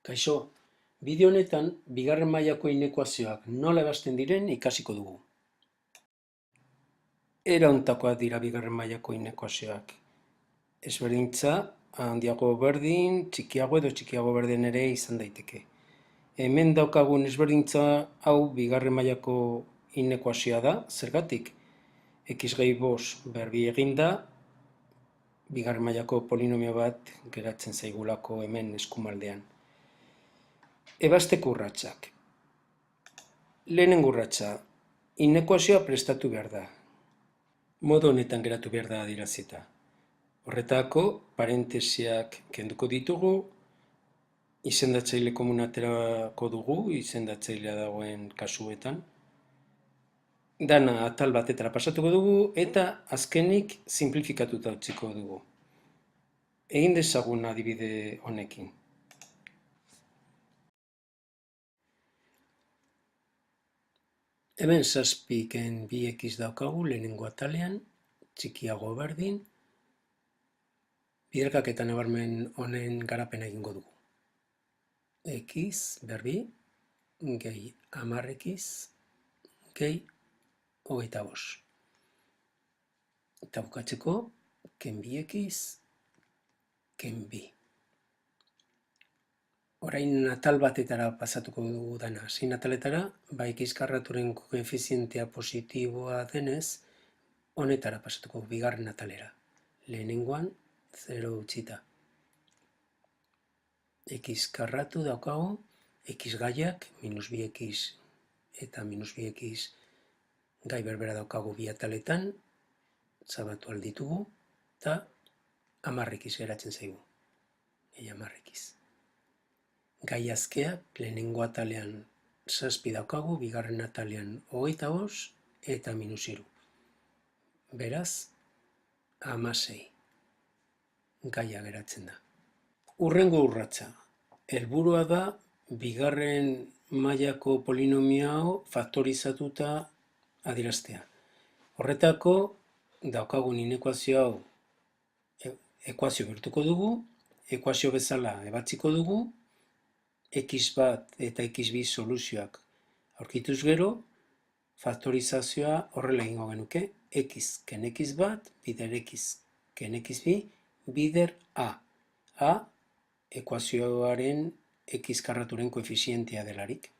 Kaixo, bideo honetan bigarren mailako inekuazioak nola ebasten diren ikasiko dugu. Era honetakoak dira bigarren mailako inekuazioak. Ezberdintza handiago berdin, txikiago edo txikiago berdin ere izan daiteke. Hemen daukagun ezberdintza hau bigarren mailako inekuazioa da, zergatik? X gehi bost berbi eginda, bigarren mailako polinomio bat geratzen zaigulako hemen eskumaldean. Ebasteko urratsak. Lehenengo urratsa, inekuazioa prestatu behar da. Modu honetan geratu behar da adierazita. Horretako, parentesiak kenduko ditugu, izendatzaile komun aterako dugu, izendatzailea dagoen kasuetan. Dana atal batetara pasatuko dugu eta azkenik simplifikatuta utziko dugu. Egin dezagun adibide honekin. Hemen 7 2x daukagu lehenengo atalean, txikiago berdin, biderkaketa nabarmen honen garapena egingo dugu. X berbi, gehi 10x, gehi 25. Eta bukatzeko, ken 2x, ken 2. Orain atal batetara pasatuko dugu dana. Zein ataletara, x karraturen koefizientea positiboa denez, honetara pasatuko bigarren atalera. Lehenengoan, 0 utzita. X karratu daukagu, x gaiak, minus 2x eta minus 2x gai berbera daukagu bi ataletan, zabatu alditugu, eta 10x geratzen zaigu. Gehi 10x. Gai azkeak lehenengo atalean 7 daukagu, bigarren atalean 25 eta minus 3. Beraz, 16 gaia geratzen da. Hurrengo urratsa. Helburua da bigarren mailako polinomio hau faktorizatuta adieraztea. Horretako daukagun inekuazio hau ekuazio bihurtuko dugu, ekuazio bezala ebatziko dugu, x bat eta x2 soluzioak aurkituz gero, faktorizazioa horrela egingo genuke, x ken x bat, bider x ken x2, bider a. A, ekuazioaren x karraturen koefizientea delarik.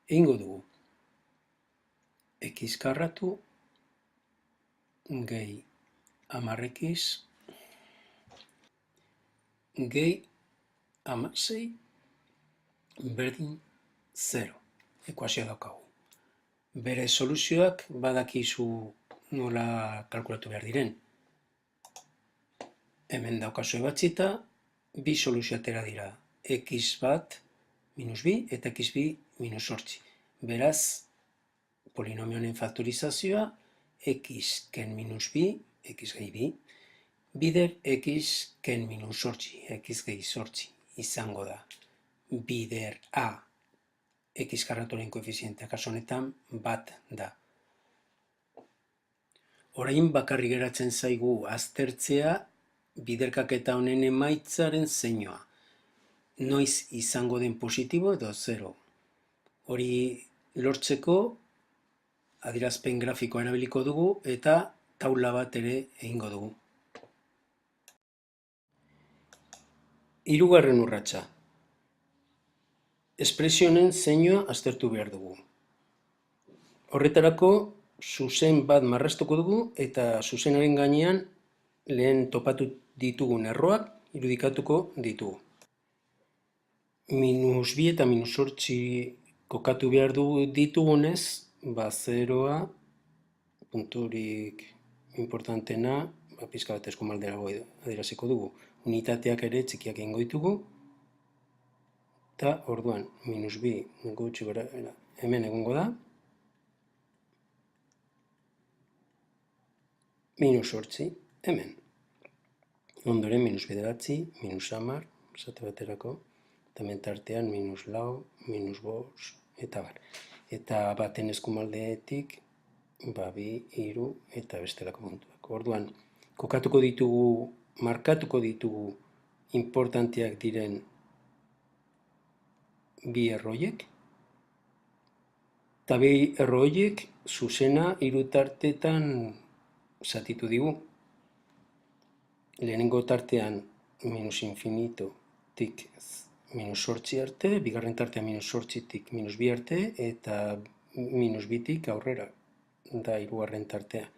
Egingo dugu. X karratu, gehi 10x, gehi 16, berdin 0. Ekuazioa daukagu. Bere soluzioak badakizu nola kalkulatu behar diren. Hemen daukazu ebatzita, bi soluzio atera dira. X bat minus 2 eta x2 minus 8. Beraz, polinomioen faktorizazioa x ken minus 2, x gehi 2, bider x ken minus 8, x gehi 8 izango da. Bider a, x karraturen koefizientea kasu honetan bat da. Orain bakarrik geratzen zaigu aztertzea biderkaketa honen emaitzaren zeinua. Noiz izango den positibo edo 0. Hori lortzeko adierazpen grafikoa erabiliko dugu eta taula bat ere egingo dugu. Hirugarren urratsa. Espresionen zeinua aztertu behar dugu. Horretarako zuzen bat marraztuko dugu eta zuzenaren gainean lehen topatu ditugun erroak irudikatuko ditugu. Minus 2 eta minus 8 kokatu behar ditugunez, 0a, punturik importantena, pizka bat eskumalderago adieraziko dugu. Unitateak ere txikiak egingo ditugu, eta orduan, minus 2 gutxi hemen egongo da, minus 8 hemen. Ondoren, minus 9, minus 10, esate baterako, eta mentartean minus 4, minus 5, eta bar. Eta baten eskumaldeetik, 2, 3, eta bestelako puntuak. Orduan, markatuko ditugu importanteak diren bi erroiek, eta bi erroiek zuzena hiru tartetan zatitu digu. Lehenengo tartean minus infinitok minus 8 arte, bigarren tartean minus 8tik minus 2 arte, eta minus 2tik aurrera da hirugarren tartea.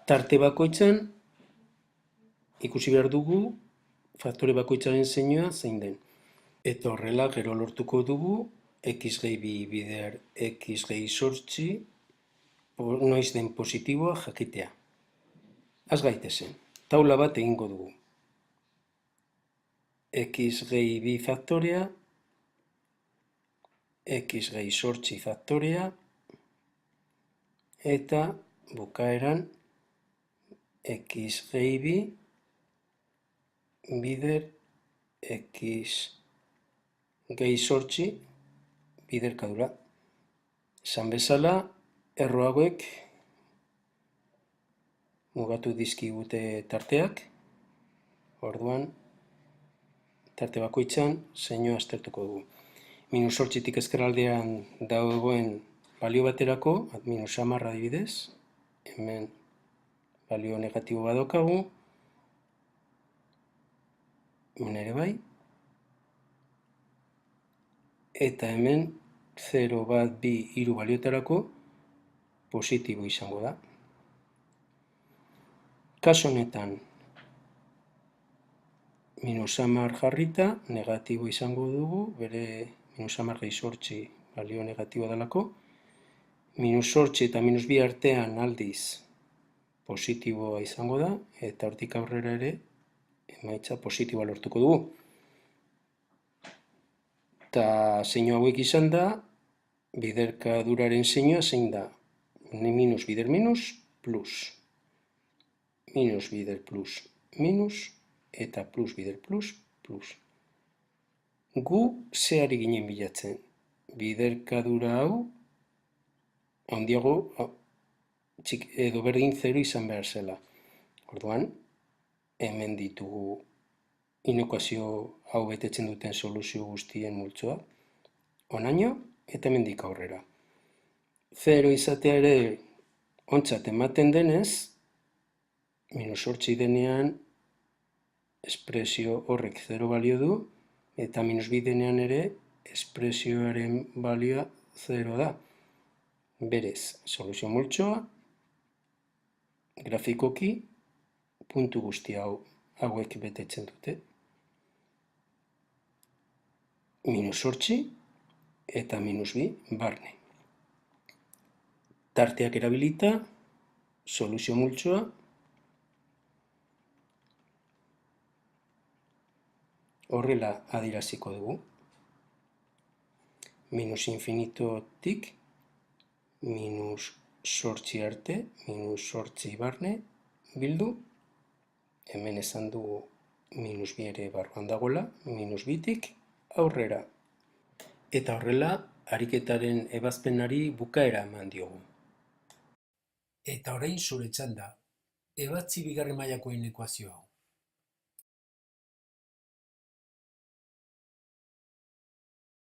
Tarte bakoitzan ikusi behar dugu faktore bakoitzaren zeinua zein den. Eta horrela gero lortuko dugu x gehi 2 bider x gehi 8 noiz den positiboa jakitea. Az gaitezen, taula bat egingo dugu. X gehi 2 faktorea, x gehi 8 faktorea, eta bukaeran x gehi 2 bider x gehi 8 biderkadura. Esan bezala, erro hauek mugatu dizkigute tarteak, orduan tarte bakoitzan zeinua aztertuko dugu. Minus 8tik ezkerraldean dagoen balio baterako, minus 10 adibidez, hemen balio negatibo badokagu, hemen ere bai, eta hemen 0, 1, 2, 3 balioetarako positibo izango da. Kasu honetan, minus 10 jarrita, negatibo izango dugu, bere minus 10 gehi 8 balio negatibo dalako. Minus 8 eta minus 2 artean aldiz positiboa izango da, eta hortik aurrera ere emaitza positiboa lortuko dugu. Eta zeinu hauek izan da, biderkaduraren zeinua zein da? Minus bider minus plus. Minus bider plus minus eta plus bider plus plus. Gu zeari ginen bilatzen? Biderkadura hau handiago edo berdin 0 izan behar zela. Orduan, hemen ditugu inokuazio hau betetzen duten soluzio guztien multzoa, honaino eta hemendik aurrera. 0 izatea ere ontzat ematen denez, minus 8 denean espresio horrek 0 balio du, eta minus 2 denean ere espresioaren balioa 0 da. Berez, soluzio multzoa, grafikoki, puntu guzti hauek betetzen dute. Minus 8 eta minus 2 barne. Tarteak erabilita, soluzio multzoa, horrela adieraziko dugu. Minus infinitotik, minus 8 arte, minus 8 barne, bildu. Hemen esan dugu minus 2 ere barruan dagoela, minus 2tik aurrera. Eta horrela, ariketaren ebazpenari bukaera eman diogu. Eta orain zure txanda, ebatzi bigarren mailakoen ekuazio hau.